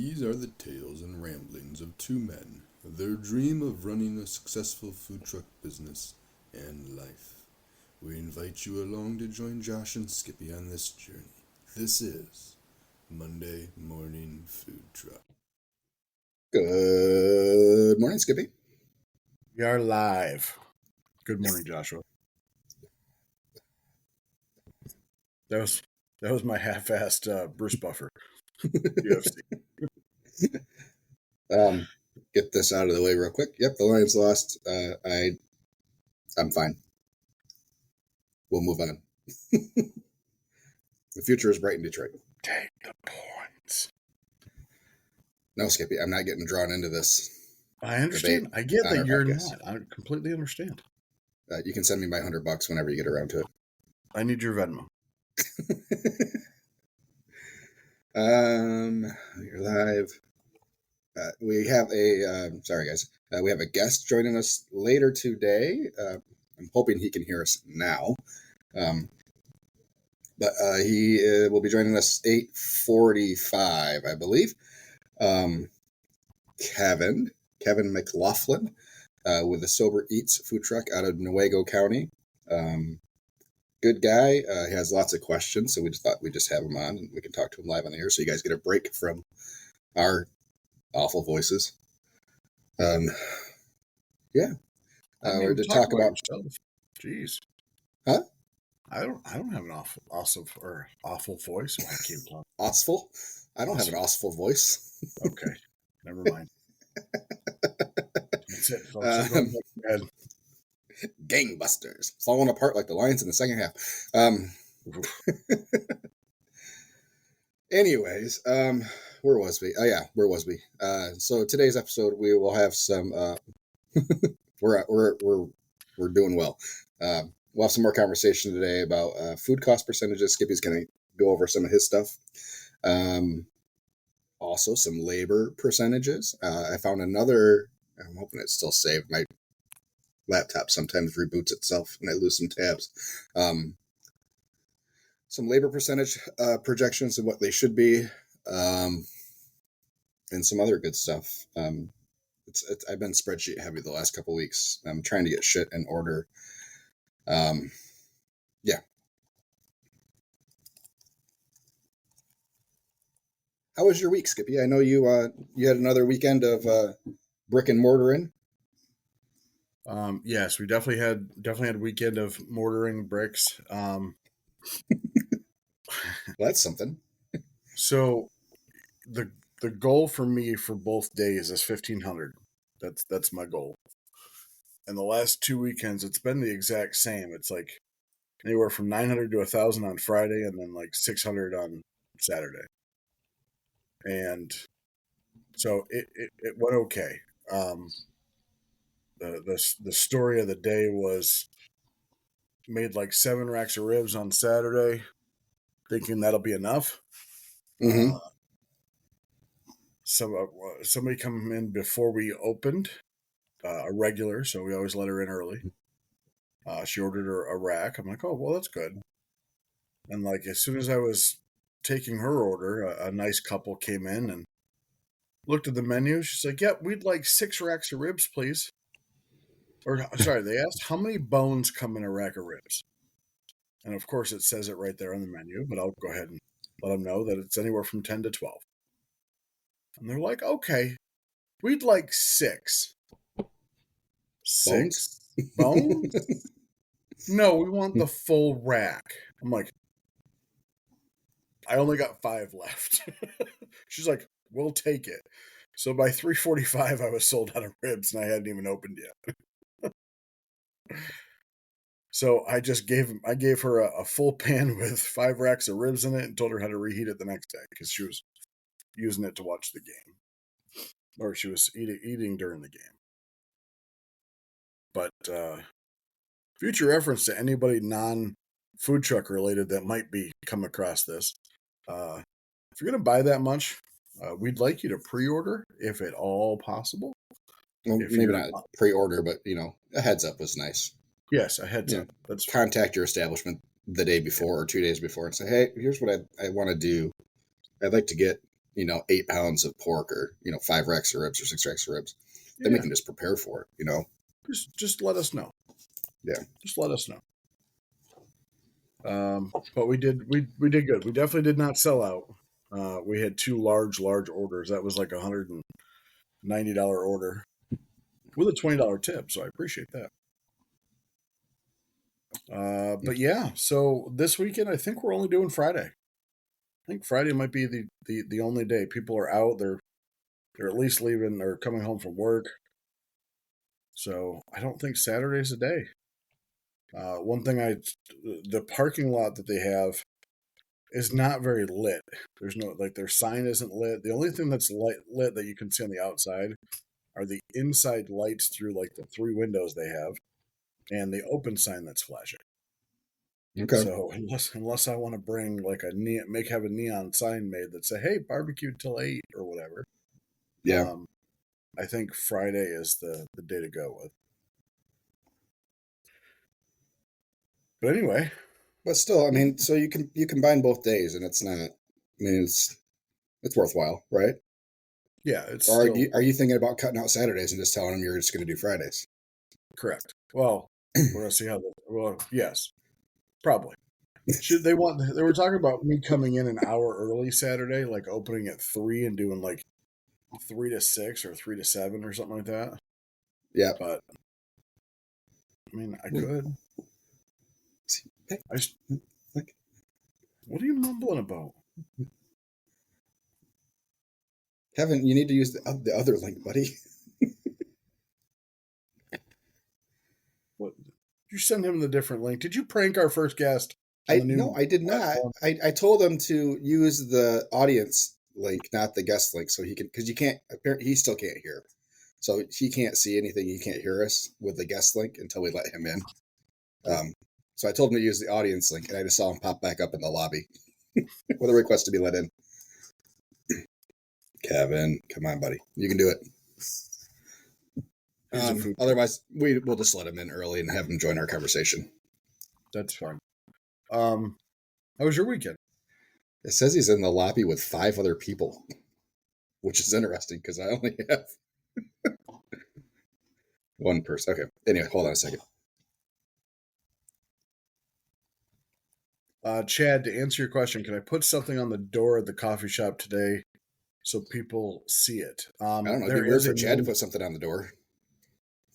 These are the tales and ramblings of two men, their dream of running a successful food truck business and life. We invite you along to join Josh and Skippy on this journey. This is Monday Morning Food Truck. Good morning, Skippy. We are live. Good morning, Joshua. That was my half-assed Bruce Buffer. UFC. Get this out of the way real quick. Yep, the Lions lost. I'm fine. We'll move on. The future is bright in Detroit. Take the points. No, Skippy, I'm not getting drawn into this. I understand. I get that you're not. I completely understand. You can send me my $100 whenever you get around to it. I need your Venmo. You're live. We have sorry guys. We have a guest joining us later today. I'm hoping he can hear us now. But he will be joining us 8:45, I believe. Kevin McLaughlin with the Sober Eats food truck out of Newaygo County. Good guy. He has lots of questions, so we just thought we'd just have him on and we can talk to him live on the air so you guys get a break from our awful voices. Yeah. We're to talk about yourself. Jeez. Huh? I don't have an awful voice. I keep talking. Awful? I don't have an awful voice. Okay. Never mind. That's it, folks. Gangbusters. Falling apart like the Lions in the second half. Anyways, where was we? Oh yeah, where was we? So today's episode we will have some we're doing well. We'll have some more conversation today about food cost percentages. Skippy's going to go over some of his stuff. Also some labor percentages. I found another, I'm hoping it's still saved. My laptop sometimes reboots itself and I lose some tabs. Some labor percentage projections of what they should be, and some other good stuff. I've been spreadsheet heavy the last couple weeks. I'm trying to get shit in order. Yeah. How was your week, Skippy? I know you had another weekend of brick and mortaring. Yes, we definitely had a weekend of mortaring bricks. Well, that's something. So the goal for me for both days is 1,500. That's my goal. And the last 2 weekends, it's been the exact same. It's like anywhere from 900 to 1,000 on Friday, and then like 600 on Saturday. And so it went okay. The story of the day was made like 7 racks of ribs on Saturday, thinking that'll be enough. Mm-hmm. Somebody come in before we opened, a regular, so we always let her in early. She ordered a rack. I'm like, oh, well, that's good. And like as soon as I was taking her order, a nice couple came in and looked at the menu. She's like, yep, we'd like 6 racks of ribs, please. Or sorry, they asked how many bones come in a rack of ribs. And of course it says it right there on the menu, but I'll go ahead and let them know that it's anywhere from 10 to 12. And they're like, okay, we'd like 6. 6 bones? No, we want the full rack. I'm like, I only got 5 left. She's like, we'll take it. So by 3:45, I was sold out of ribs and I hadn't even opened yet. So I gave her a full pan with 5 racks of ribs in it and told her how to reheat it the next day because she was using it to watch the game, or she was eating during the game. But future reference to anybody non-food truck related that might be come across this, if you're going to buy that much, we'd like you to pre-order if at all possible. Well, maybe not pre-order, but a heads up was nice. Yes, a heads up. Let's contact your establishment the day before or 2 days before and say, hey, here's what I want to do. I'd like to get 8 pounds of pork or 5 racks of ribs or 6 racks of ribs. Then we can just prepare for it. Just let us know. Yeah. Just let us know. But we did good. We definitely did not sell out. We had 2 large orders. That was like $190 order with a $20 tip, so I appreciate that. But yeah, so this weekend I think we're only doing Friday. I think Friday might be the only day people are out. They're at least leaving or coming home from work. So I don't think Saturday's a day. One thing the parking lot that they have is not very lit. There's no, like, their sign isn't lit. The only thing that's lit that you can see on the outside are the inside lights through like the 3 windows they have and the open sign that's flashing. Okay. So unless I want to bring like have a neon sign made that say, "Hey, barbecue till 8" or whatever. Yeah. I think Friday is the day to go with. But anyway, But still, I mean, so you combine both days, and it's not. I mean, it's worthwhile, right? yeah, it's Or still are you thinking about cutting out Saturdays and just telling them you're just going to do Fridays? correct. Well, we're gonna see how. Well, yes, probably. Should they want? They were talking about me coming in an hour early Saturday, like opening at 3 and doing like 3 to 6 or 3 to 7 or something like that. Yeah. But I mean, I could. What are you mumbling about? Kevin, you need to use the other link, buddy. What? You send him the different link. Did you prank our first guest? No, I did not. I told him to use the audience link, not the guest link, so he can, because you can't. Apparently, he still can't hear, so he can't see anything. He can't hear us with the guest link until we let him in. So I told him to use the audience link, and I just saw him pop back up in the lobby with a request to be let in. Kevin, come on, buddy, you can do it. Otherwise, we'll just let him in early and have him join our conversation. That's fine. How was your weekend? It says he's in the lobby with 5 other people, which is interesting because I only have one person. Okay. Anyway, hold on a second. Chad, to answer your question, can I put something on the door of the coffee shop today so people see it? I don't know. It'd be weird for Chad to put something on the door.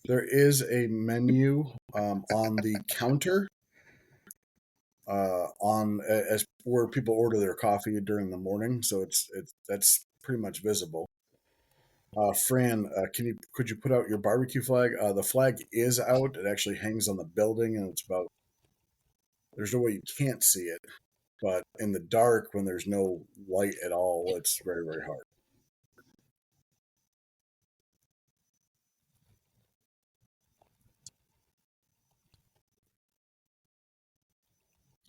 There is a menu on the counter as where people order their coffee during the morning, so that's pretty much visible. Fran, could you put out your barbecue flag? The flag is out. It actually hangs on the building, and there's no way you can't see it, but in the dark when there's no light at all, it's very, very hard.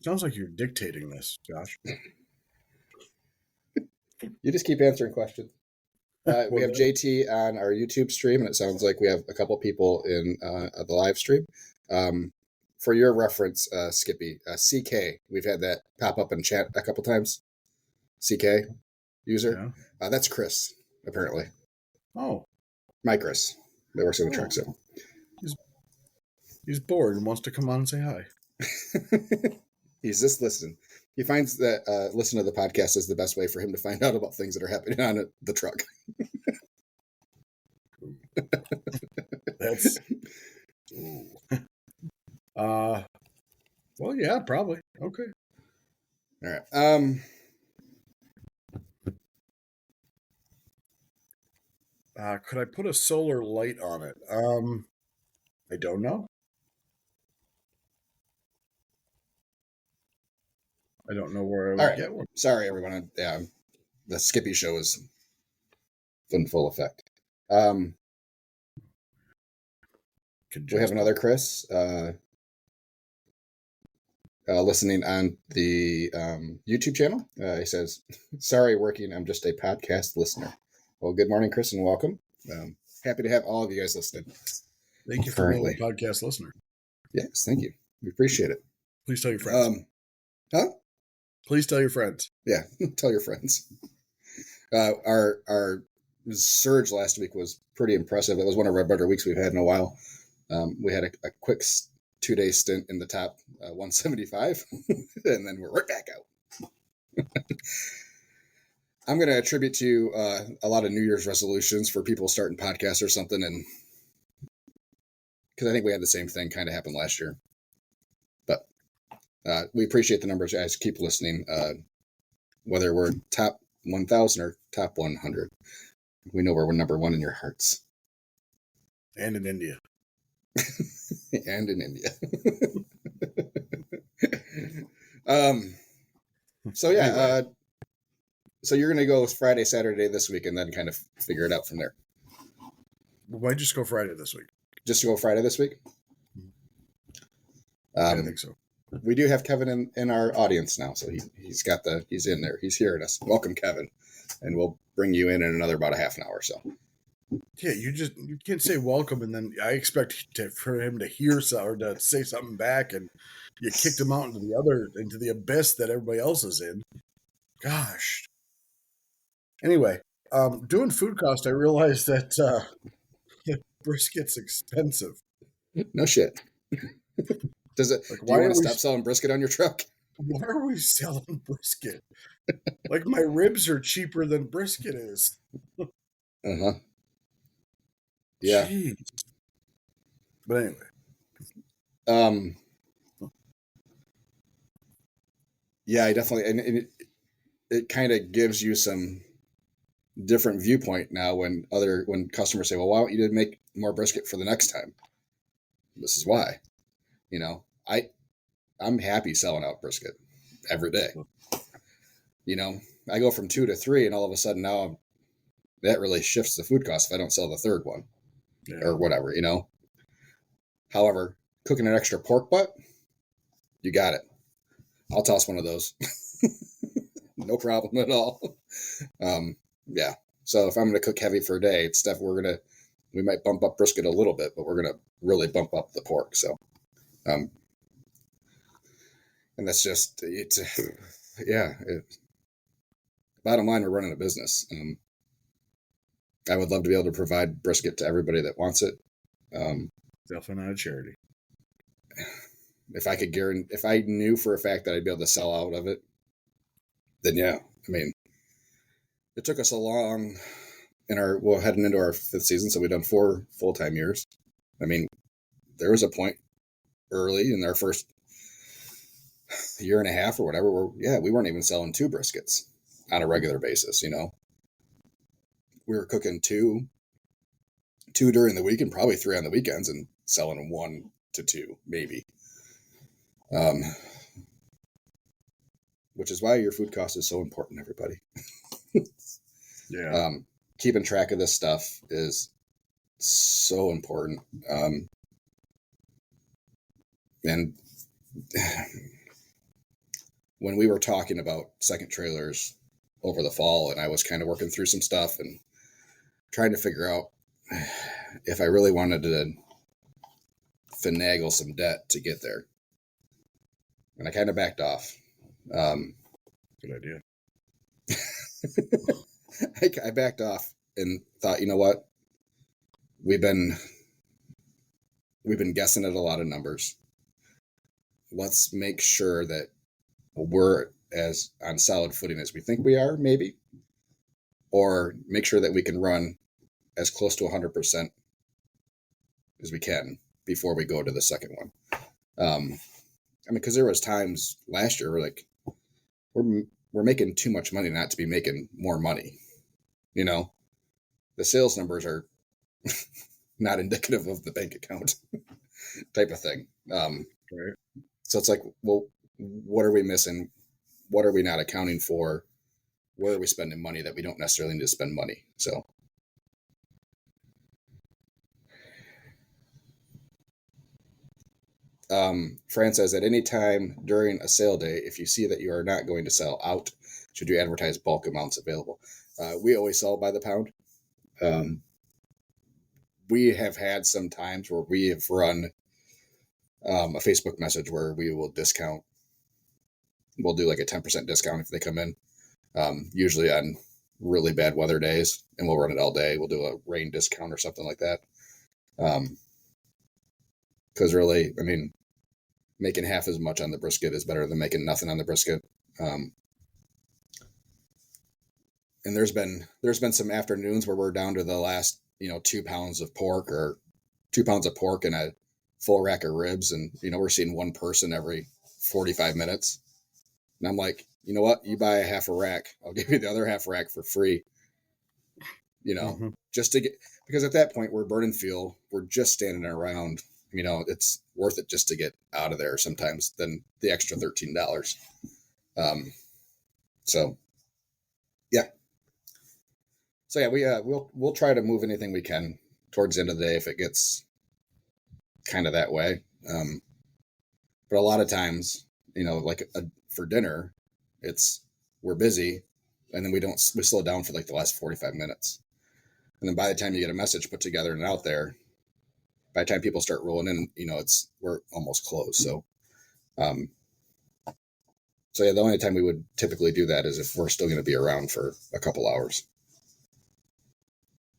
Sounds like you're dictating this, Josh. You just keep answering questions. We have JT on our YouTube stream, and it sounds like we have a couple people in the live stream. For your reference, Skippy, CK, we've had that pop up in chat a couple times. CK user. Yeah. That's Chris, apparently. Oh. My Chris. That works in the truck zone. He's bored and wants to come on and say hi. He's just listening. He finds that listening to the podcast is the best way for him to find out about things that are happening on the truck. That's... well, yeah, probably. Okay. All right. Could I put a solar light on it? I don't know. I don't know where I would get one. Sorry, everyone. The Skippy show is in full effect. We have another Chris listening on the YouTube channel. He says, "Sorry, working. I'm just a podcast listener." Well, good morning, Chris, and welcome. Happy to have all of you guys listening. Thank you for being a podcast listener. Yes, thank you. We appreciate it. Please tell your friends. Huh? Please tell your friends. Yeah, tell your friends. Our surge last week was pretty impressive. It was one of our better weeks we've had in a while. We had a quick 2-day stint in the top 175, and then we're right back out. I'm going to attribute to a lot of New Year's resolutions for people starting podcasts or something, and because I think we had the same thing kind of happen last year. But we appreciate the numbers, guys. Keep listening. Whether we're top 1,000 or top 100, we know we're number one in your hearts. And in India. And in India. So yeah, Anyway. So you're gonna go Friday, Saturday this week, and then kind of figure it out from there. We might just go Friday this week. Just to go Friday this week. I think so. We do have Kevin in our audience now, so he's in there. He's hearing us. Welcome, Kevin, and we'll bring you in another about a half an hour or so. Yeah, you can't say welcome and then I expect for him to hear or to say something back, and you kicked him out into the abyss that everybody else is in. Gosh. Anyway, doing food cost, I realized that brisket's expensive. No shit. Do you want to stop selling brisket on your truck? Why are we selling brisket? Like, my ribs are cheaper than brisket is. Uh-huh. Yeah. Jeez. But anyway. Yeah, I definitely, and it kind of gives you some different viewpoint now when customers say, well, why don't you make more brisket for the next time? This is why. I'm happy selling out brisket every day. I go from 2 to 3, and all of a sudden now that really shifts the food cost if I don't sell the third one or whatever, However, cooking an extra pork butt, you got it. I'll toss one of those. No problem at all. Yeah. So if I'm going to cook heavy for a day, it's stuff we might bump up brisket a little bit, but we're going to really bump up the pork. So, and that's just, bottom line, we're running a business. I would love to be able to provide brisket to everybody that wants it. Definitely not a charity. If I knew for a fact that I'd be able to sell out of it, then yeah. I mean, it took us a long heading into our 5th season, so we've done 4 full-time years. I mean, there was a point early in our first year and a half or whatever where, we weren't even selling 2 briskets on a regular basis, We were cooking 2 during the week and probably 3 on the weekends and selling 1 to 2, maybe. Which is why your food cost is so important, everybody. Yeah. Keeping track of this stuff is so important. And when we were talking about second trailers over the fall, and I was kind of working through some stuff and trying to figure out if I really wanted to finagle some debt to get there. And I kind of backed off. Good idea. I backed off and thought, you know what? We've been guessing at a lot of numbers. Let's make sure that we're as on solid footing as we think we are, maybe, or make sure that we can run as close to 100% as we can before we go to the second one. Because there was times last year where we're making too much money not to be making more money. The sales numbers are not indicative of the bank account type of thing. Right. So it's like, well, what are we missing? What are we not accounting for? Where are we spending money that we don't necessarily need to spend money? So. Fran says, at any time during a sale day, if you see that you are not going to sell out, should you advertise bulk amounts available? We always sell by the pound. We have had some times where we have run a Facebook message where we will discount. We'll do like a 10% discount if they come in, usually on really bad weather days, and we'll run it all day. We'll do a rain discount or something like that. Because really, I mean, making half as much on the brisket is better than making nothing on the brisket. And there's been some afternoons where we're down to the last 2 pounds of pork or 2 pounds of pork and a full rack of ribs, and we're seeing one person every 45 minutes. And I'm like, you know what? You buy a half a rack, I'll give you the other half rack for free. Just to get, because at that point we're burning fuel, we're just standing around. It's worth it just to get out of there sometimes than the extra $13. So yeah. So yeah, we'll try to move anything we can towards the end of the day if it gets kind of that way. But a lot of times, for dinner, we're busy, and then we slow down for like the last 45 minutes. And then by the time you get a message put together and out there, by the time people start rolling in, we're almost closed. So, yeah, the only time we would typically do that is if we're still going to be around for a couple hours.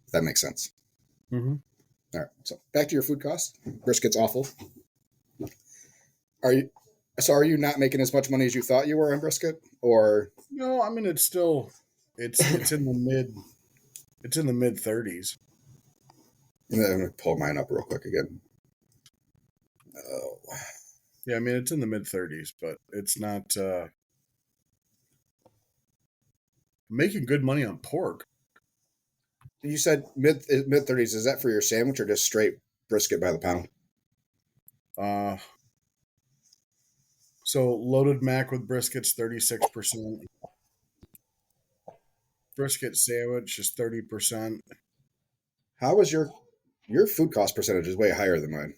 If that makes sense. Mm-hmm. All right. So back to your food costs. Brisket's awful. Are you not making as much money as you thought you were on brisket, or? No, I mean, it's still, it's in the mid 30s. I'm going to pull mine up real quick again. Oh. Yeah, I mean, it's in the mid 30s, but it's not making good money on pork. You said mid 30s. Is that for your sandwich or just straight brisket by the pound? So loaded mac with brisket's 36%. Brisket sandwich is 30%. How is your food cost percentage is way higher than mine?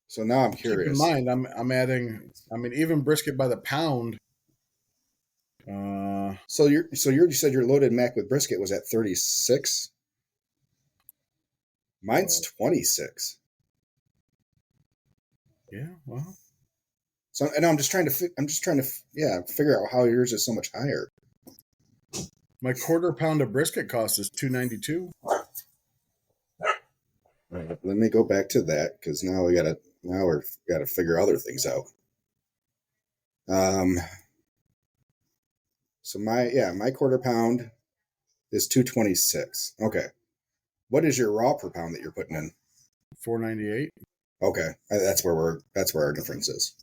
So now I'm curious. Keep in mind, I'm adding. I mean, even brisket by the pound. So you said your loaded mac with brisket was at 36. Mine's 26. Yeah, well. So and I'm just trying to figure out how yours is so much higher. My quarter pound of brisket cost is $2.92. Let me go back to that because now we gotta figure other things out. So my quarter pound is $2.26. Okay. What is your raw per pound that you're putting in? $4.98. Okay, that's where our difference is.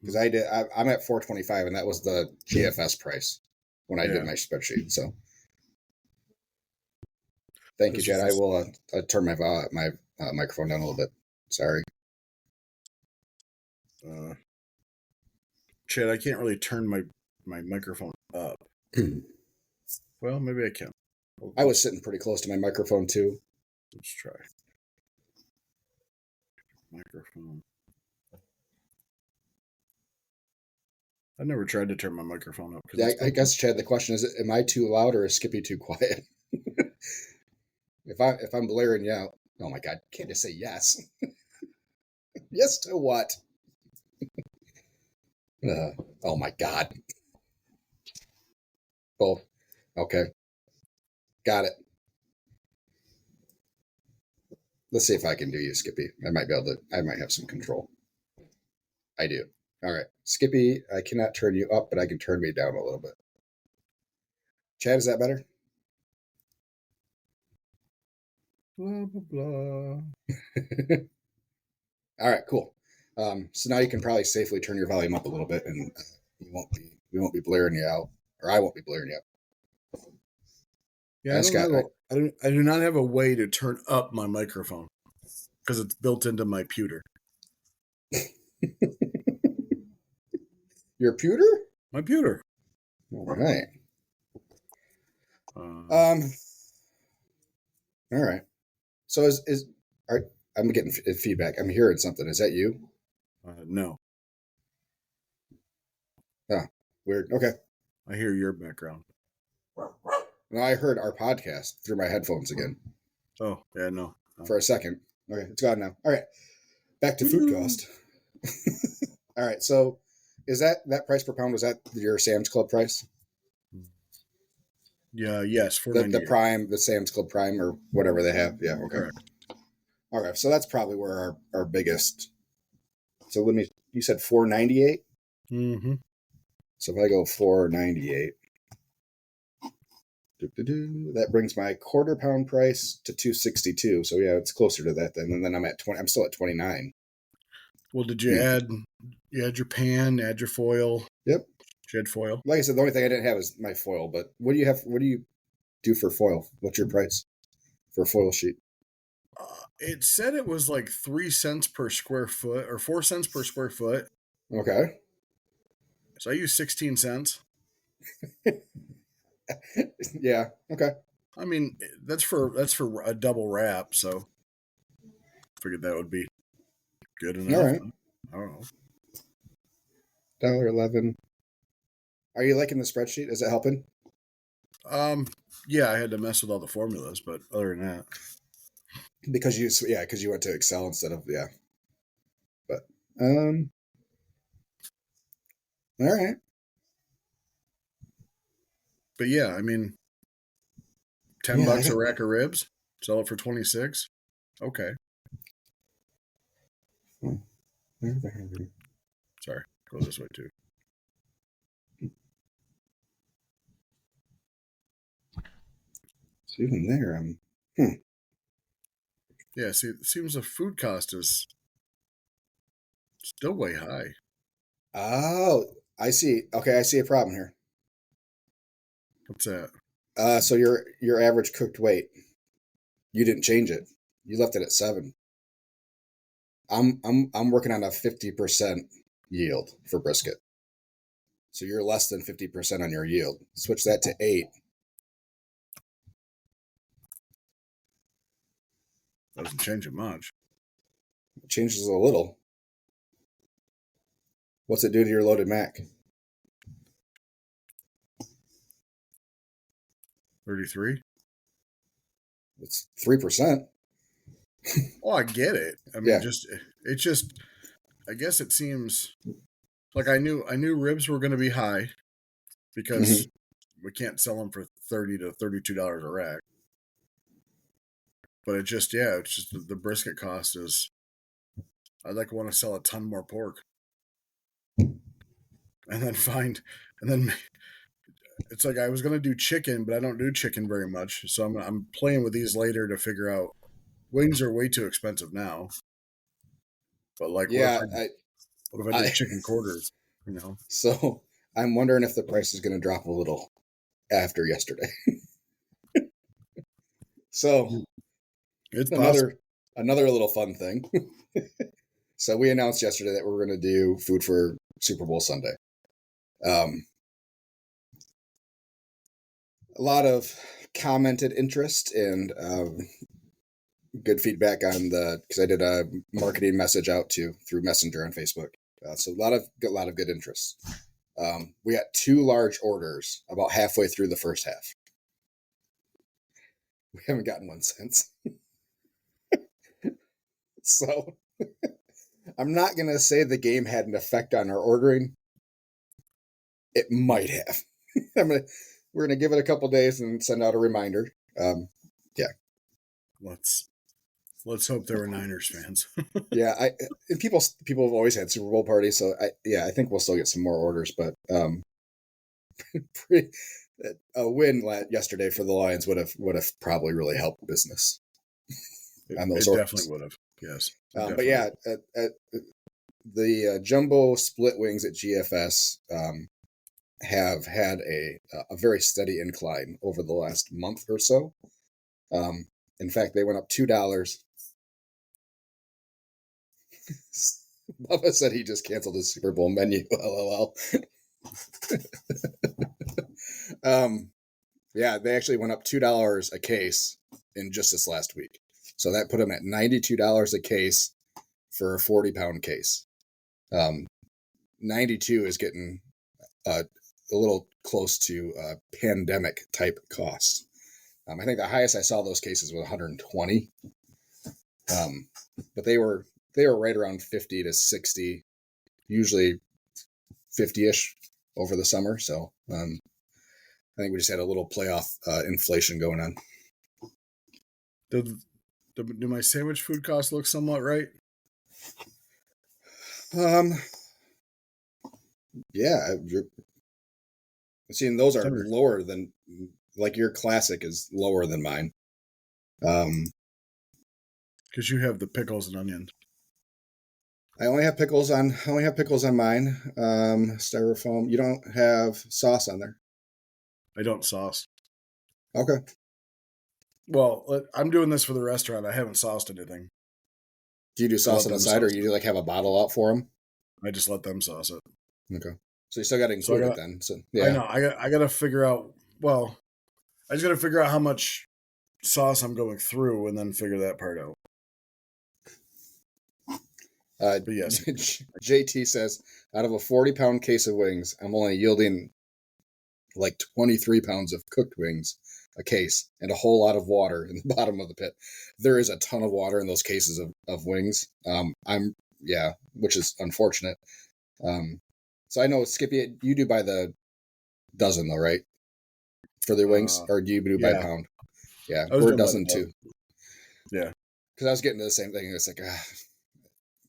Because I'm at $4.25, and that was the GFS price when I did my spreadsheet. So, thank you, Chad. I will turn my microphone down a little bit. Sorry. Chad, I can't really turn my microphone up. Well, maybe I can. I was sitting pretty close to my microphone too. Let's try. Microphone. I never tried to turn my microphone up. Yeah, I guess, Chad, the question is, am I too loud or is Skippy too quiet? If I'm blaring you out, oh my God, can't just say yes. Yes to what? Oh my God. Oh, okay. Got it. Let's see if I can do you, Skippy. I might have some control. I do. All right. Skippy, I cannot turn you up, but I can turn me down a little bit. Chad, is that better? Blah, blah, blah. All right, cool. So now you can probably safely turn your volume up a little bit, and we won't be blaring you out, or I won't be blaring you out. Yeah, I do not have a way to turn up my microphone because it's built into my pewter. Your pewter? My pewter. All right. All right. So I'm getting feedback. I'm hearing something. Is that you? No. Oh, weird. Okay. I hear your background. No, I heard our podcast through my headphones again. Oh, yeah, no. For a second. Okay, it's gone now. All right. Back to food cost. All right. So Is that price per pound? Was that your Sam's Club price? Yeah, yes, The $4.98. Prime, the Sam's Club Prime, or whatever they have. Yeah, okay. Correct. All right, so that's probably where our biggest. So you said $4.98. Mm-hmm. So if I go $4.98, that brings my quarter pound price to $2.62. So yeah, it's closer to that then. And then I'm at 20. I'm still at 29. Well, did you add your pan, add your foil? Yep. Did you add foil? Like I said, the only thing I didn't have is my foil. But what do you have? What do you do for foil? What's your price for a foil sheet? It said it was like 3 cents per square foot or 4 cents per square foot. Okay. So I use 16 cents. Yeah. Okay. I mean, that's for a double wrap, so figured that would be good All enough. right. I don't know. $1.11. Are you liking the spreadsheet? Is it helping? Yeah, I had to mess with all the formulas, but other than that, Because you went to Excel instead of But all right. but yeah, I mean, Yeah, $10 a rack of ribs, sell it for 26. Okay, sorry, go this way too. So even there, Yeah, see, it seems the food cost is still way high. Oh, I see. Okay, I see a problem here. What's that? So your average cooked weight, you didn't change it. You left it at 7. I'm working on a 50% yield for brisket. So you're less than 50% on your yield. Switch that to 8. Doesn't change it much. It changes a little. What's it do to your loaded mac? 33. It's 3%. Oh, I get it. I mean, Yeah. it's just. I guess it seems like I knew ribs were going to be high because we can't sell them for $30 to $32 a rack. But it's just the brisket cost is. I'd like want to sell a ton more pork, and then it's like I was going to do chicken, but I don't do chicken very much, so I'm playing with these later to figure out. Wings are way too expensive now. But like, Yeah, what if I I did chicken quarters? You know, so I'm wondering if the price is going to drop a little after yesterday. So it's possible. another little fun thing. So we announced yesterday that we were going to do food for Super Bowl Sunday. A lot of commented interest and good feedback on because I did a marketing message out through Messenger on Facebook. So a lot of good interest. We got 2 large orders about halfway through the first half. We haven't gotten one since. So I'm not going to say the game had an effect on our ordering. It might have. We're going to give it a couple days and send out a reminder. Yeah. Let's hope there were Niners fans. Yeah, and people have always had Super Bowl parties, so I think we'll still get some more orders, but a win yesterday for the Lions would have probably really helped business on those It orders. definitely would have. Yes. But yeah, the jumbo split wings at GFS have had a very steady incline over the last month or so. In fact, they went up $2. Bubba said he just canceled his Super Bowl menu. LOL. Yeah, they actually went up $2 a case in just this last week. So that put them at $92 a case for a 40-pound case. 92 is getting a little close to pandemic type costs. I think the highest I saw those cases was 120. But they were right around 50 to 60, usually 50-ish over the summer. So I think we just had a little playoff inflation going on. Do my sandwich food costs look somewhat right? Yeah, seeing those are lower than, like, your classic is lower than mine. Because you have the pickles and onions. I only have pickles on mine. Styrofoam. You don't have sauce on there. I don't sauce. Okay. Well, I'm doing this for the restaurant. I haven't sauced anything. Do you do sauce on the side, or you like have a bottle out for them? I just let them sauce it. Okay. So you still got to include it then. So yeah. I know. I got to figure out. Well, I just got to figure out how much sauce I'm going through, and then figure that part out. But yes, JT says, out of a 40-pound case of wings, I'm only yielding like 23 pounds of cooked wings a case, and a whole lot of water in the bottom of the pit. There is a ton of water in those cases of wings. Which is unfortunate. So I know, Skippy, you do by the dozen though, right? For the wings, or do you do by pound? Yeah, we're a dozen too. Yeah, because I was getting to the same thing. It's like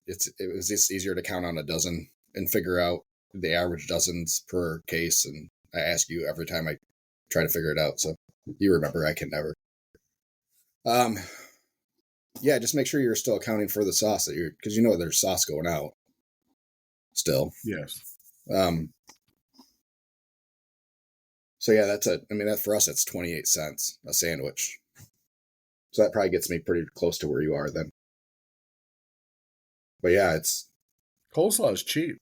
it was just easier to count on a dozen and figure out the average dozens per case. And I ask you every time I try to figure it out, so you remember. I can never. Yeah, just make sure you're still accounting for the sauce because there's sauce going out still. Yes. So yeah, that for us, that's 28 cents a sandwich. So that probably gets me pretty close to where you are then. But yeah, coleslaw is cheap.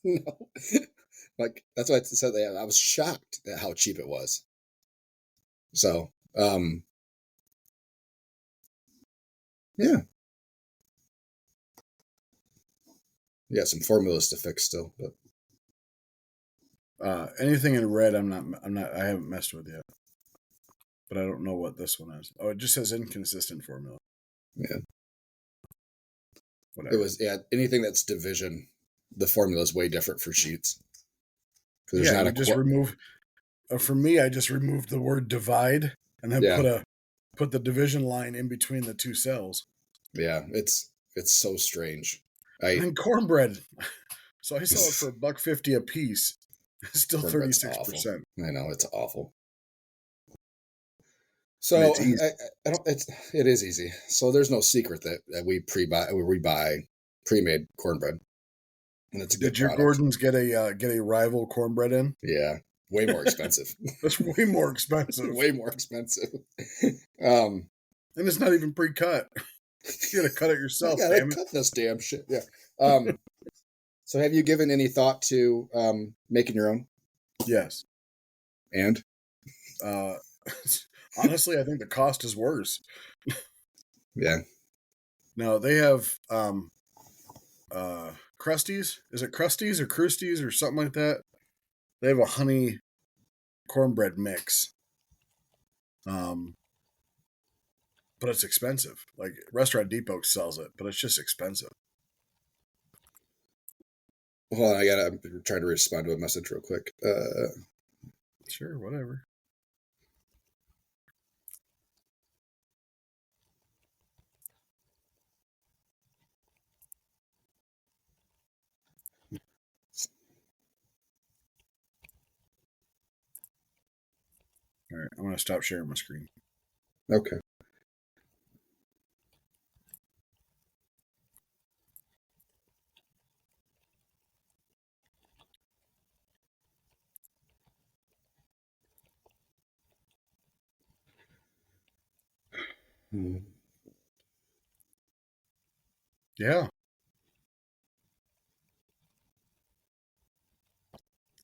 No, like that's why I said that. I was shocked at how cheap it was. So, yeah, some formulas to fix still, but anything in red, I haven't messed with yet, but I don't know what this one is. Oh, it just says inconsistent formula. Yeah. Whatever. It was anything that's division. The formula is way different for sheets. Yeah, remove. For me, I just removed the word divide and then put the division line in between the two cells. Yeah, it's so strange. And cornbread. So I sell it for $1.50 a piece. It's still 36%. I know, it's awful. So it is easy. So there's no secret that we buy pre-made cornbread, and it's a good. Did your Gordons get a rival cornbread in? Yeah, way more expensive. That's way more expensive. Way more expensive. And it's not even pre-cut. You gotta cut it yourself. I gotta cut this damn shit. Yeah. So have you given any thought to making your own? Yes. And honestly, I think the cost is worse. Yeah. No, they have Krusties. Is it Krusties or Krusties or something like that? They have a honey cornbread mix. But it's expensive. Like Restaurant Depot sells it, but it's just expensive. Hold on, I'm trying to respond to a message real quick. Sure, whatever. All right, I'm going to stop sharing my screen. Okay. Yeah.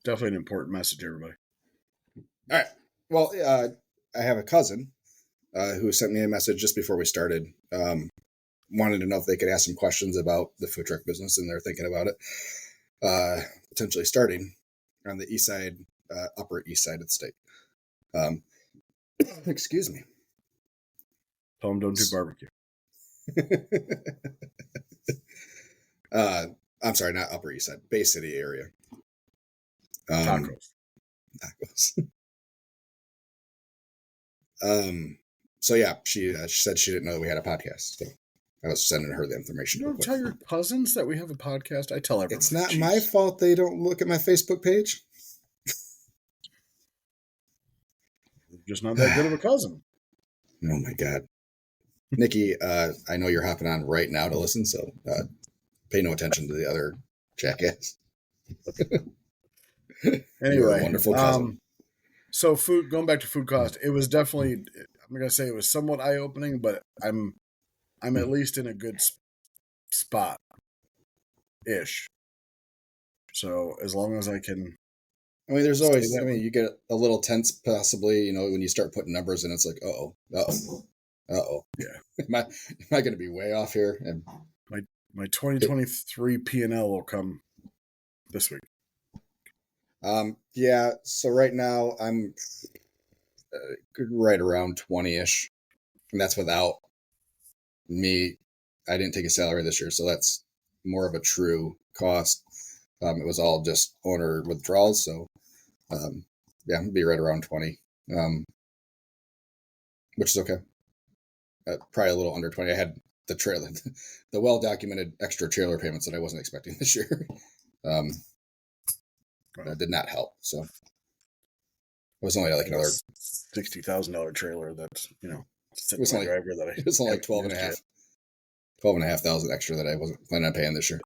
Definitely an important message, everybody. All right. Well, I have a cousin who sent me a message just before we started. Wanted to know if they could ask some questions about the food truck business, and they're thinking about it potentially starting on the east side, upper east side of the state. Excuse me. Tell them don't do barbecue. I'm sorry, not Upper East Side, Bay City area. Tacos. Tacos. So yeah, she said she didn't know that we had a podcast. So I was sending her the information. You don't tell your cousins that we have a podcast? I tell everyone. It's not my fault they don't look at my Facebook page. You're just not that good of a cousin. Oh my God. Nikki, I know you're hopping on right now to listen, so pay no attention to the other jackass. Anyway, you're a wonderful cousin. So going back to food cost, it was definitely, I'm going to say it was somewhat eye-opening, but I'm at least in a good spot-ish. So as long as I can... I mean, there's always, you get a little tense possibly, when you start putting numbers in, it's like, uh-oh. Yeah. Am I going to be way off here? And my 2023 P&L will come this week. Yeah, so right now I'm right around 20-ish, and that's without me. I didn't take a salary this year, so that's more of a true cost. It was all just owner withdrawals, so yeah, I'm gonna be right around 20, which is okay. Probably a little under 20. I had the trailer, the well-documented extra trailer payments that I wasn't expecting this year. That did not help. So it was only like another $60,000 trailer. That's it was only like 12,500 extra that I wasn't planning on paying this year.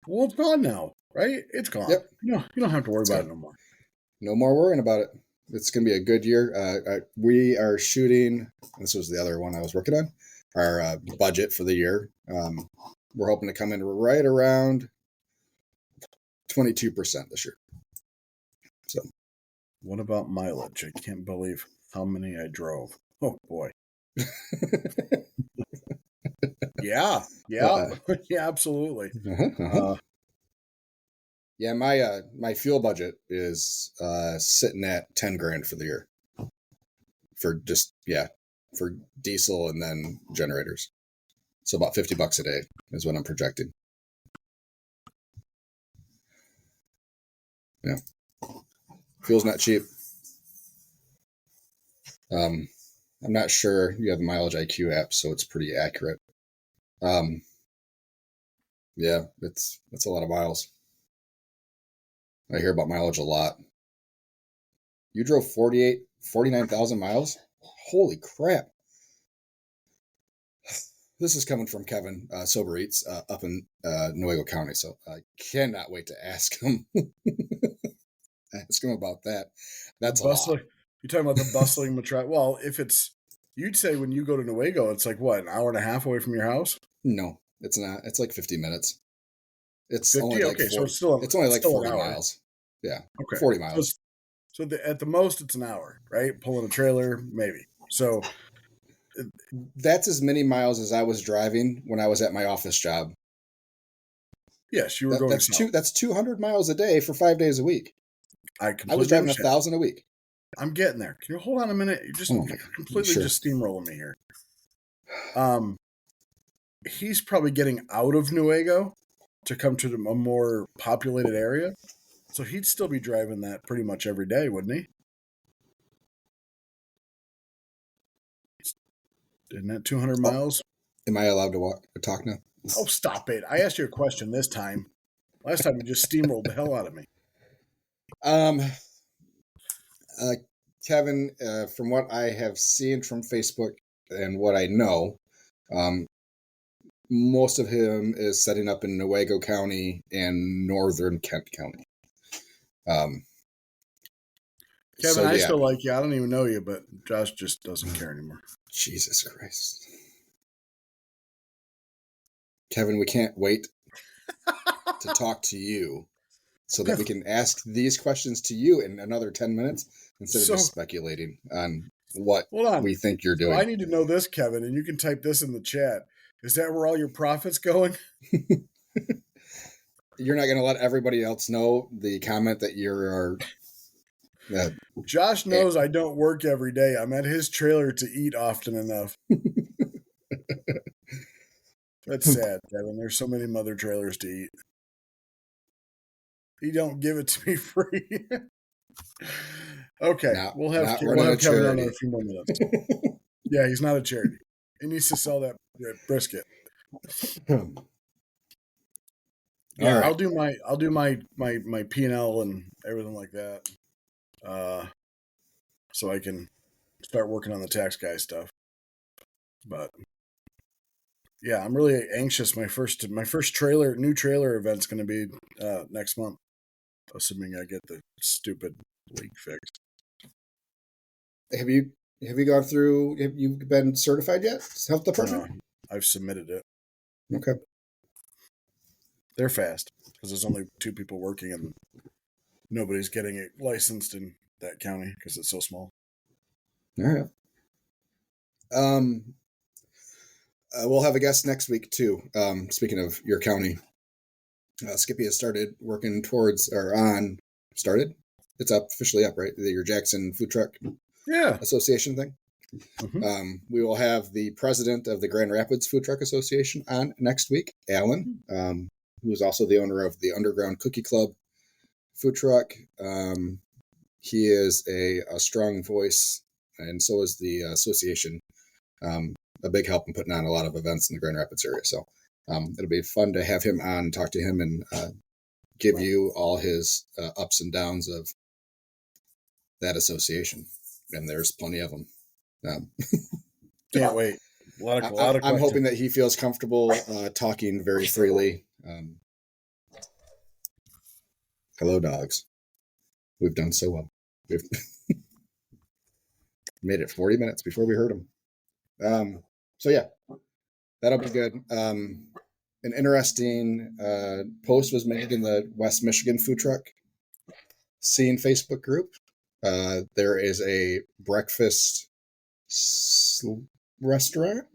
Well, it's gone now, right? It's gone. Yep. You don't have to worry about it no more. No more worrying about it. It's going to be a good year. We are shooting. This was the other one I was working on. Our budget for the year. We're hoping to come in right around 22% this year. So, what about mileage? I can't believe how many I drove. Oh boy. Yeah, yeah, absolutely. Yeah, my fuel budget is sitting at 10 grand for the year. For for diesel and then generators. So about $50 a day is what I'm projecting. Yeah. Fuel's not cheap. I'm not sure you have the Mileage IQ app, so it's pretty accurate. Yeah, it's a lot of miles. I hear about mileage a lot. You drove 49,000 miles? Holy crap. This is coming from Kevin, Sober Eats, up in Newaygo County, so I cannot wait to ask him. Ask him about that. That's a lot. You're talking about the bustling metropolis. Well, you'd say when you go to Newaygo, it's like what, an hour and a half away from your house? No, it's not. It's like 50 minutes. It's 50? only like okay, 40, so it's only like 40 miles. Yeah, okay, 40 miles. So at the most, it's an hour, right? Pulling a trailer, maybe. So that's as many miles as I was driving when I was at my office job. Yes, you were going. That's 200 miles a day for 5 days a week. I was driving 1,000 a week. I'm getting there. Can you hold on a minute? You're just completely just steamrolling me here. He's probably getting out of Newaygo to come to a more populated area, so he'd still be driving that pretty much every day, wouldn't he? Isn't that 200 miles? Am I allowed to talk now? Oh, stop it. I asked you a question this time. Last time you just steamrolled the hell out of me. Kevin, from what I have seen from Facebook and what I know, most of him is setting up in Newaygo County and northern Kent County. Kevin, I still like you. I don't even know you, but Josh just doesn't care anymore. Jesus Christ. Kevin, we can't wait to talk to you so that we can ask these questions to you in another 10 minutes instead of just speculating on what we think you're doing. So I need to know this, Kevin, and you can type this in the chat. Is that where all your profit's going? You're not going to let everybody else know the comment that you're... Josh knows I don't work every day. I'm at his trailer to eat often enough. That's sad, Kevin. There's so many mother trailers to eat. You don't give it to me free. Okay, Not we'll have running a Kevin on in charity. a few more minutes. Yeah, he's not a charity. He needs to sell that brisket. All Yeah, right. I'll do my P&L and everything like that. So I can start working on the tax guy stuff. But yeah, I'm really anxious. My first new trailer event's going to be next month, assuming I get the stupid leak fixed. Have you gone through? Have you been certified yet? Self-depression? No, I've submitted it. Okay. They're fast because there's only 2 people working and nobody's getting it licensed in that county because it's so small. All right. We'll have a guest next week too. Speaking of your county, Skippy has started working towards or on started. It's up officially up, right? Your Jackson Food Truck Association thing. Mm-hmm. We will have the president of the Grand Rapids Food Truck Association on next week, Alan, who is also the owner of the Underground Cookie Club food truck. He is a strong voice, and so is the association. A big help in putting on a lot of events in the Grand Rapids area. So it'll be fun to have him on, talk to him, and give you all his ups and downs of that association. And there's plenty of them. Can't wait. A lot of questions. I'm hoping that he feels comfortable talking very freely. Hello, dogs. We've done so well. We've made it 40 minutes before we heard him. So yeah, that'll be good. An interesting post was made in the West Michigan food truck scene Facebook group. There is a breakfast restaurant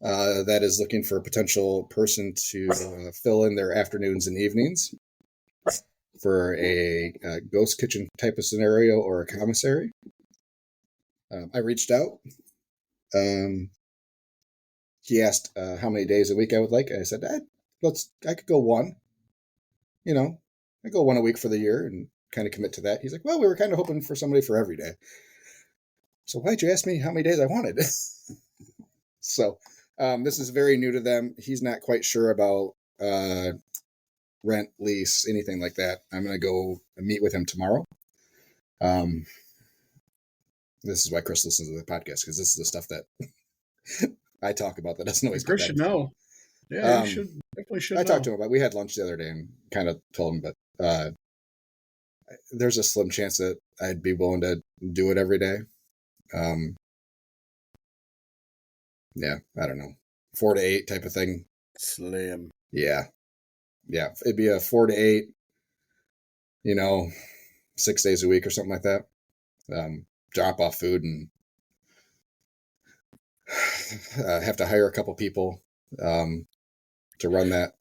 that is looking for a potential person to fill in their afternoons and evenings for a ghost kitchen type of scenario or a commissary. I reached out. He asked how many days a week I would like. I said, I could go one. I go one a week for the year and kind of commit to that. He's like, well, we were kind of hoping for somebody for every day. So why'd you ask me how many days I wanted? So this is very new to them. He's not quite sure about rent, lease, anything like that. I'm going to go meet with him tomorrow. This is why Chris listens to the podcast, because this is the stuff that I talk about that doesn't always Chris should know. Yeah, you definitely should. I talked to him about it. We had lunch the other day and kind of told him, but there's a slim chance that I'd be willing to do it every day. Yeah, I don't know, 4 to 8 type of thing. Slim. Yeah, it'd be a 4 to 8. 6 days a week or something like that. Drop off food and have to hire a couple people to run that.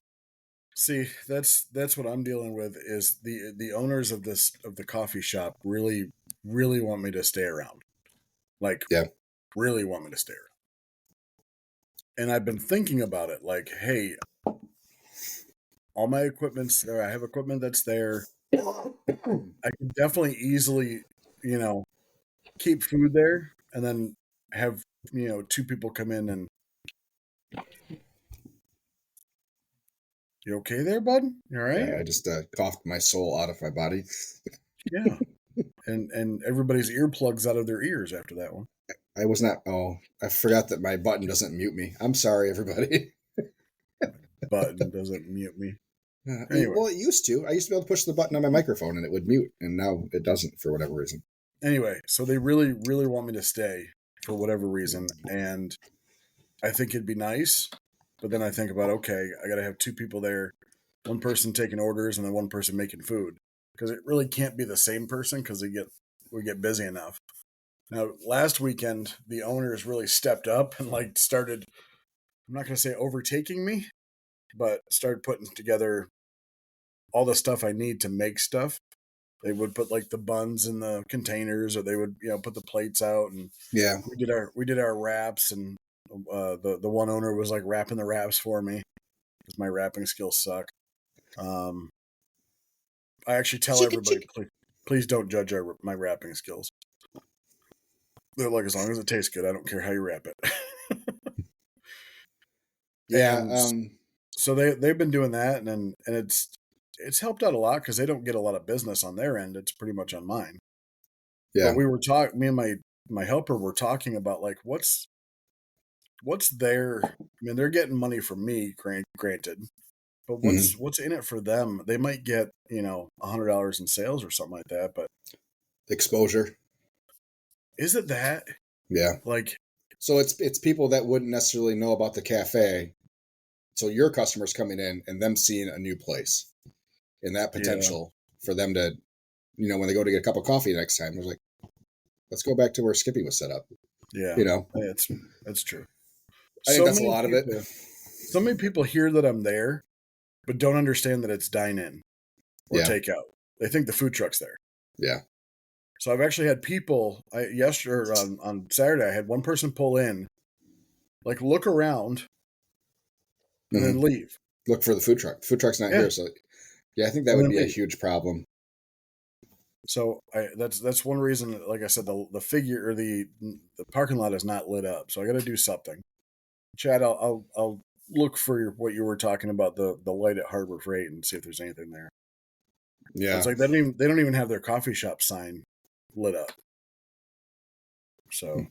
See, that's what I'm dealing with. Is the owners of the coffee shop really want me to stay around, really want me to stay around. And I've been thinking about it, like, hey, all my equipment's there. I have equipment that's there. I can definitely easily, keep food there and then have, 2 people come in and. You okay there, bud? You all right? I just coughed my soul out of my body. Yeah. And everybody's earplugs out of their ears after that one. I was not. Oh, I forgot that my button doesn't mute me. I'm sorry, everybody. Button doesn't mute me. Anyway. Well, it used to. I used to be able to push the button on my microphone and it would mute, and now it doesn't for whatever reason. Anyway, so they really want me to stay for whatever reason, and I think it'd be nice. But then I think about, okay, I got to have 2 people there, one person taking orders and then one person making food, because it really can't be the same person because we get busy enough. Now, last weekend, the owners really stepped up and started, I'm not going to say overtaking me, but started putting together all the stuff I need to make stuff. They would put the buns in the containers, or they would put the plates out, and yeah, we did our wraps, and The one owner was like wrapping the wraps for me because my wrapping skills suck. I actually tell everybody, please don't judge my wrapping skills. They're like, as long as it tastes good, I don't care how you wrap it. Yeah. And so they've been doing that, and it's helped out a lot because they don't get a lot of business on their end. It's pretty much on mine. Yeah. But we were talking, me and my helper were talking about like what's their. I mean, they're getting money from me, granted, but what's in it for them? They might get $100 in sales or something like that, but Exposure. is it that? Yeah. Like, so it's people that wouldn't necessarily know about the cafe. So your customers coming in and them seeing a new place and that potential for them to, when they go to get a cup of coffee next time, they're like, let's go back to where Skippy was set up. Yeah, You know, that's true. I think that's a lot of it. So many people hear that I'm there, but don't understand that it's dine in or takeout. They think the food truck's there. Yeah. So I've actually had people yesterday on Saturday. I had one person pull in, like look around, and then leave. Look for the food truck. The food truck's not here, so yeah, I think that would be a huge problem. So that's one reason. Like I said, the figure or the parking lot is not lit up. So I got to do something. Chad, I'll look for what you were talking about, the light at Harbor Freight, and see if there's anything there. Yeah, it's like they don't even have their coffee shop sign lit up. So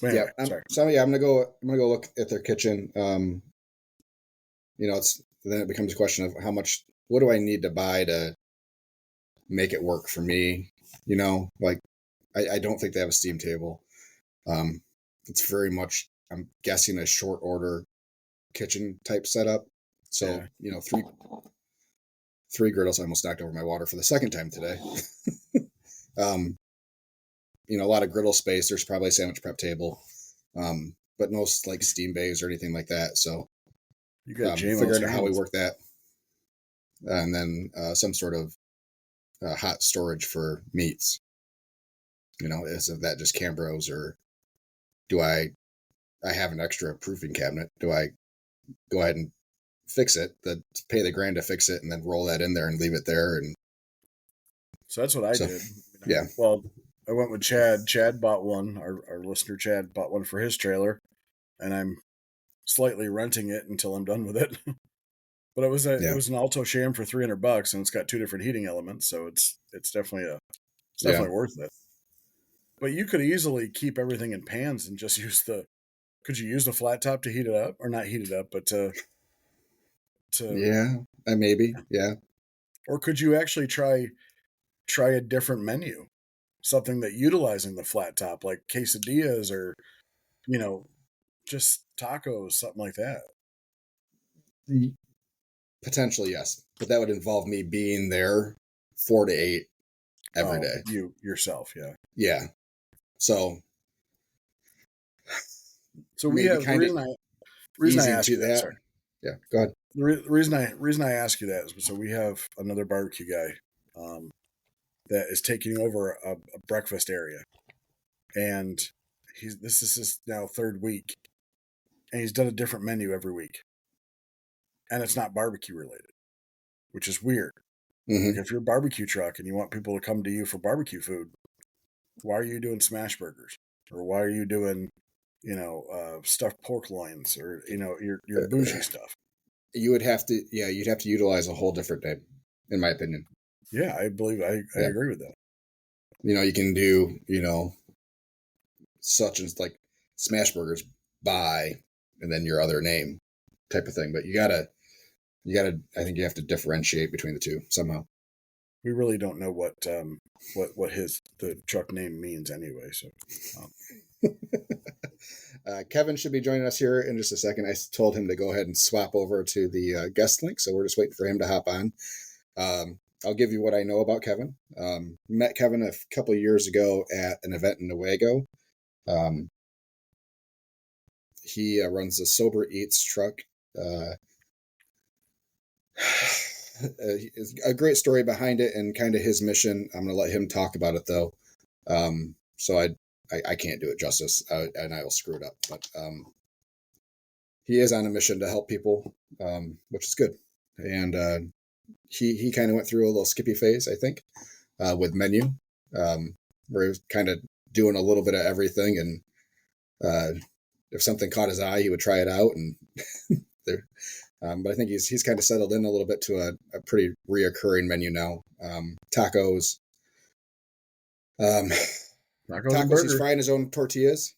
anyway, sorry. I'm gonna go look at their kitchen. Then it becomes a question of how much. What do I need to buy to make it work for me? Like I don't think they have a steam table. It's very much, I'm guessing, a short order kitchen type setup. So three griddles. I almost knocked over my water for the second time today. A lot of griddle space. There's probably a sandwich prep table, but no like steam bays or anything like that. So you got figuring out how we work that, and then some sort of hot storage for meats. Is that just Cambros, or do I have an extra proofing cabinet? Do I go ahead and fix it, pay the $1,000 to fix it, and then roll that in there and leave it there? And so that's what I did. Yeah. Well, I went with Chad. Chad bought one. Our listener Chad bought one for his trailer, and I'm slightly renting it until I'm done with it. But it was an Alto Sham for $300, and it's got 2 different heating elements, so it's definitely worth it. But you could easily keep everything in pans and just use could you use the flat top to heat it up, or not heat it up, but to maybe. Or could you actually try a different menu, something that utilizing the flat top, like quesadillas or just tacos, something like that? Potentially, yes, but that would involve me being there 4 to 8 every day. You yourself, yeah. So we have the reason I ask you that. Sorry. Yeah, go ahead. The reason I ask you that is so we have another barbecue guy that is taking over a breakfast area, and this is his now 3rd week, and he's done a different menu every week, and it's not barbecue related, which is weird. Like if you're a barbecue truck and you want people to come to you for barbecue food, why are you doing smash burgers, or why are you doing stuffed pork loins, or your bougie stuff? You'd have to utilize a whole different name, in my opinion. Yeah, I believe I agree with that. You can do such as like smash burgers by, and then your other name type of thing, but you gotta I think you have to differentiate between the two somehow. We really don't know what the truck name means anyway. So Kevin should be joining us here in just a second. I told him to go ahead and swap over to the guest link, so we're just waiting for him to hop on. I'll give you what I know about Kevin. Met Kevin a couple of years ago at an event in Newaygo. He runs the Sober Eats truck. A great story behind it and kind of his mission. I'm going to let him talk about it though. So I can't do it justice, and I will screw it up. But he is on a mission to help people, which is good. And he kind of went through a little Skippy phase, I think, with menu, where he was kind of doing a little bit of everything, and if something caught his eye, he would try it out. And there, but I think he's kind of settled in a little bit to a pretty reoccurring menu now. Tacos. Tacos and He's burgers. frying his own tortillas.